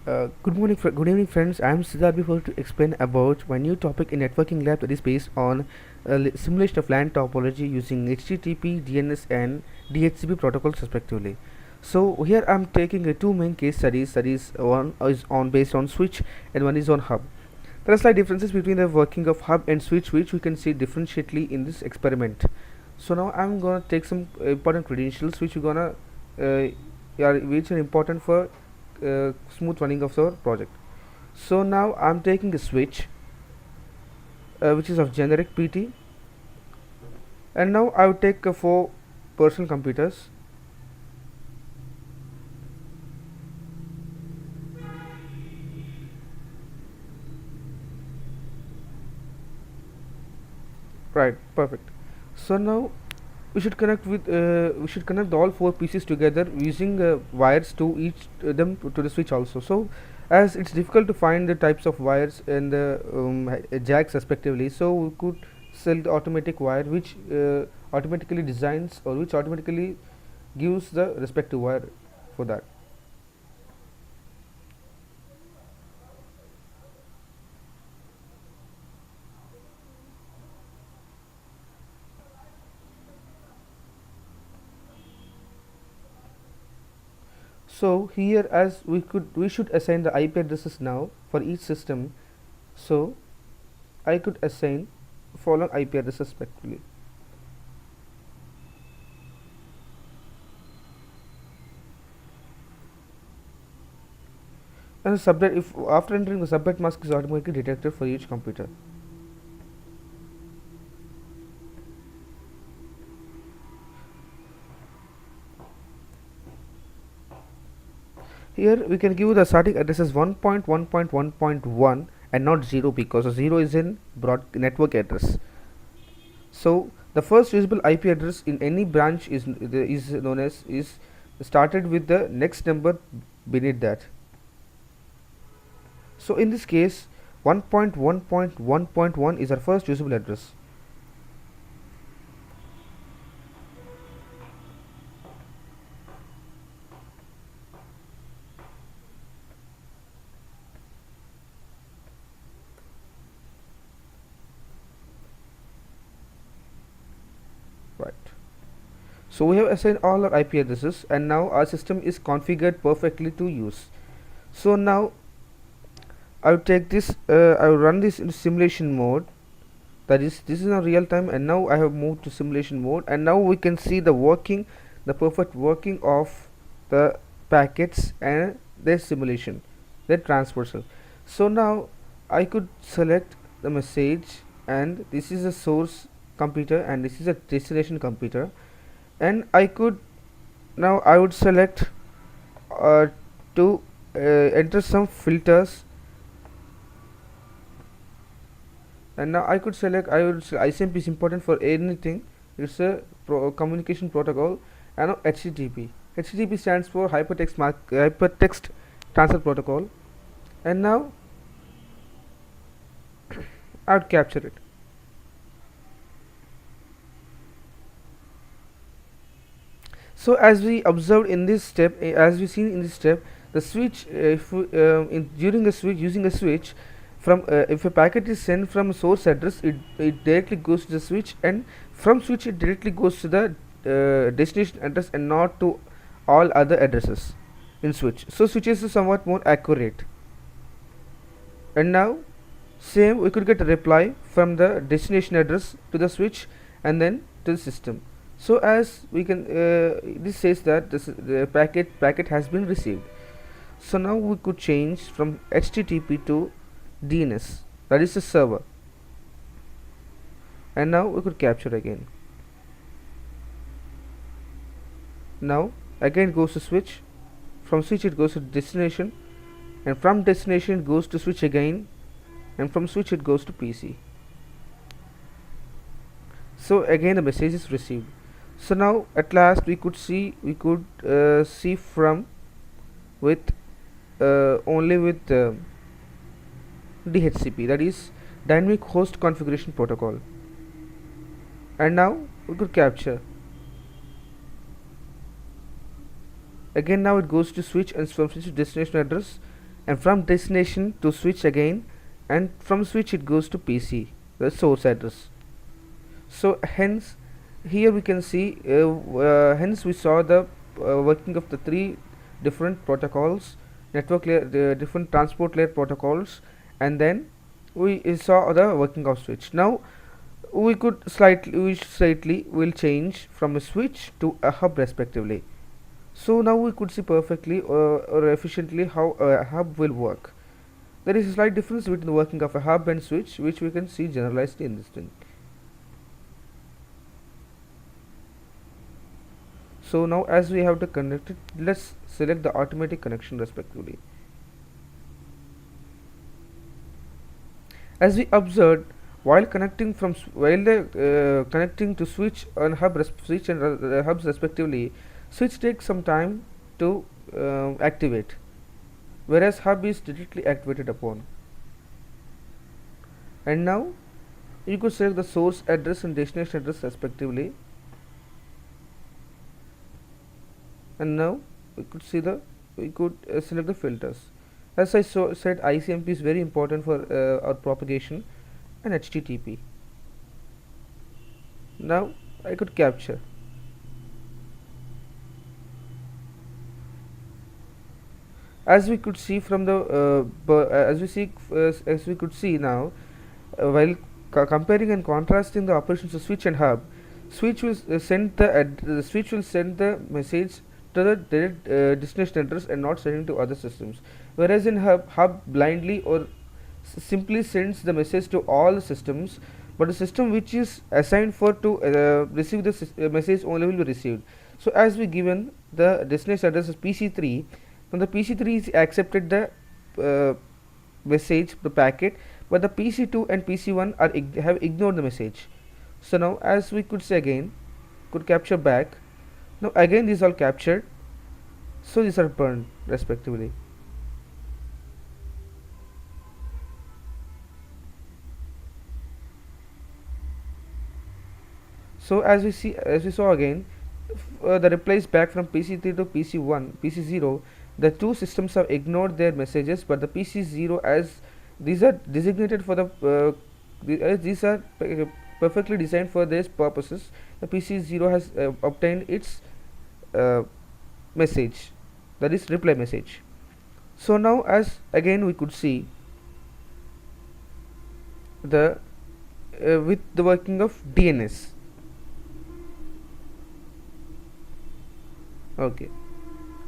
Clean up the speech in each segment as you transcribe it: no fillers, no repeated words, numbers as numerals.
Good evening, friends. I am Siddharth before to explain about my new topic in networking lab that is based on simulation of LAN topology using HTTP, DNS, and DHCP protocols respectively. So here I am taking two main case studies. That is one is on based on switch and one is on hub. There are slight differences between the working of hub and switch, which we can see differentially in this experiment. So now I'm gonna take some important credentials which we're gonna which are important for smooth running of our project. So now I'm taking a switch which is of generic PT, and now I will take four personal computers. Right, perfect. So now we should connect all four pieces together using wires to each them to the switch also. So as it's difficult to find the types of wires and the jacks respectively, so we could sell the automatic wire which automatically designs or which automatically gives the respective wire for that. So here as we should assign the IP addresses now for each system. So I could assign following IP addresses respectively. And the subnet, if after entering the subnet mask is automatically detected for each computer. Here we can give the static address as 1.1.1.1 and not 0 because 0 is in broad network address. So the first usable IP address in any branch is known as is started with the next number beneath that. So in this case 1.1.1.1 is our first usable address. Right. So we have assigned all our IP addresses and now our system is configured perfectly to use. So now I will take this I will run this in simulation mode. That is, this is now real time, and now I have moved to simulation mode, and now we can see the perfect working of the packets and their simulation, their transversal. So now I could select the message, and this is a source computer and this is a destination computer, and I would select to enter some filters, and now I could select ICMP is important for anything. It's a communication protocol, and now HTTP. HTTP stands for hypertext transfer protocol, and now I would capture it. So as we observed in this step, as we seen in this step, the switch if we, in during a switch using a switch from if a packet is sent from a source address, it directly goes to the switch, and from switch it directly goes to the destination address and not to all other addresses in switch. So switches is somewhat more accurate, and now same we could get a reply from the destination address to the switch and then to the system. So as we can this says that the packet has been received. So now we could change from HTTP to DNS, that is the server, and now we could capture again. Now again it goes to switch, from switch it goes to destination, and from destination it goes to switch again, and from switch it goes to PC. So again the message is received. So now at last we could see from with only with DHCP, that is dynamic host configuration protocol, and now we could capture again. Now it goes to switch and from switch to destination address, and from destination to switch again, and from switch it goes to PC, the source address. So hence here we can see, hence we saw the working of the three different protocols, network layer, the different transport layer protocols, and then we saw the working of switch. Now we slightly will change from a switch to a hub respectively. So now we could see perfectly or efficiently how a hub will work. There is a slight difference between the working of a hub and switch, which we can see generalized in this thing. So now as we have to connect it, let's select the automatic connection respectively. As we observed, while connecting connecting to switch and switch and hubs respectively, switch takes some time to activate, whereas hub is directly activated upon. And now you could select the source address and destination address respectively, and now we could select the filters. As I said, ICMP is very important for our propagation, and HTTP. Now I could capture. As we could see from the as we could see now, while comparing and contrasting the operations of switch and hub, switch will send the message to the direct destination address and not sending to other systems, whereas in hub blindly or simply sends the message to all the systems, but the system which is assigned for to receive the message only will be received. So as we given the destination address is PC3, when the PC3 is accepted the message, the packet, but the PC2 and PC1 are have ignored the message. So now as we could say again, could capture back. Now again these are captured, so these are burned respectively. So as we saw again, the replies back from PC3 to PC1, PC0, the two systems have ignored their messages, but the PC0, as these are designated for these are perfectly designed for these purposes, the PC0 has obtained its message, that is reply message. So now as again we could see the with the working of DNS. Okay,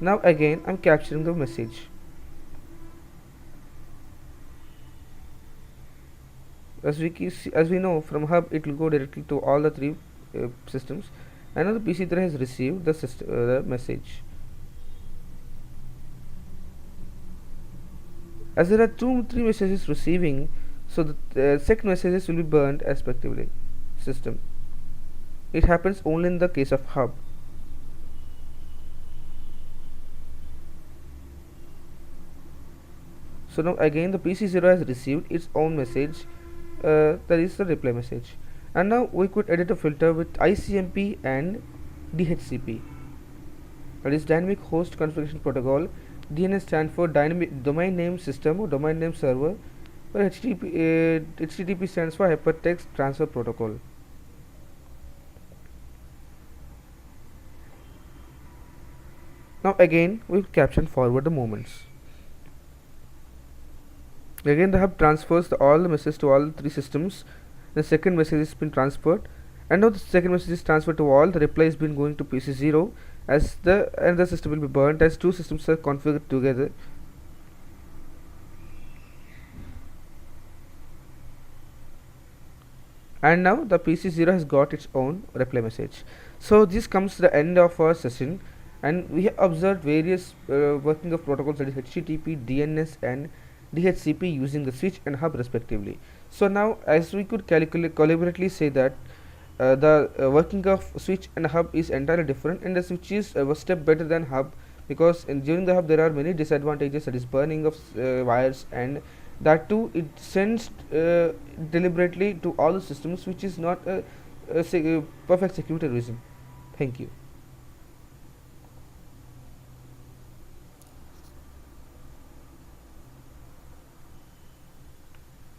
now again I'm capturing the message. As we know from hub, it will go directly to all the three systems, and now the PC3 has received the message. As there are three messages receiving, so the second messages will be burned respectively. System. It happens only in the case of hub. So now again the PC0 has received its own message, that is the reply message. And now we could edit a filter with ICMP and DHCP, that is Dynamic Host Configuration Protocol. DNS stands for Dynamic Domain Name System or Domain Name Server, while HTTP stands for Hypertext Transfer Protocol. Now again we capture and forward the movements. Again the hub transfers all the messages to all the three systems. The second message has been transferred, and now the second message is transferred to all. The reply has been going to PC0, as the another system will be burnt as two systems are configured together. And now the PC0 has got its own reply message. So this comes to the end of our session, and we have observed various working of protocols, that is HTTP, DNS and DHCP, using the switch and hub respectively. So now as we could collaboratively say that the working of switch and hub is entirely different, and the switch is a step better than hub, because during the hub there are many disadvantages, that is burning of wires, and that too it sends deliberately to all the systems, which is not a perfect security reason. Thank you.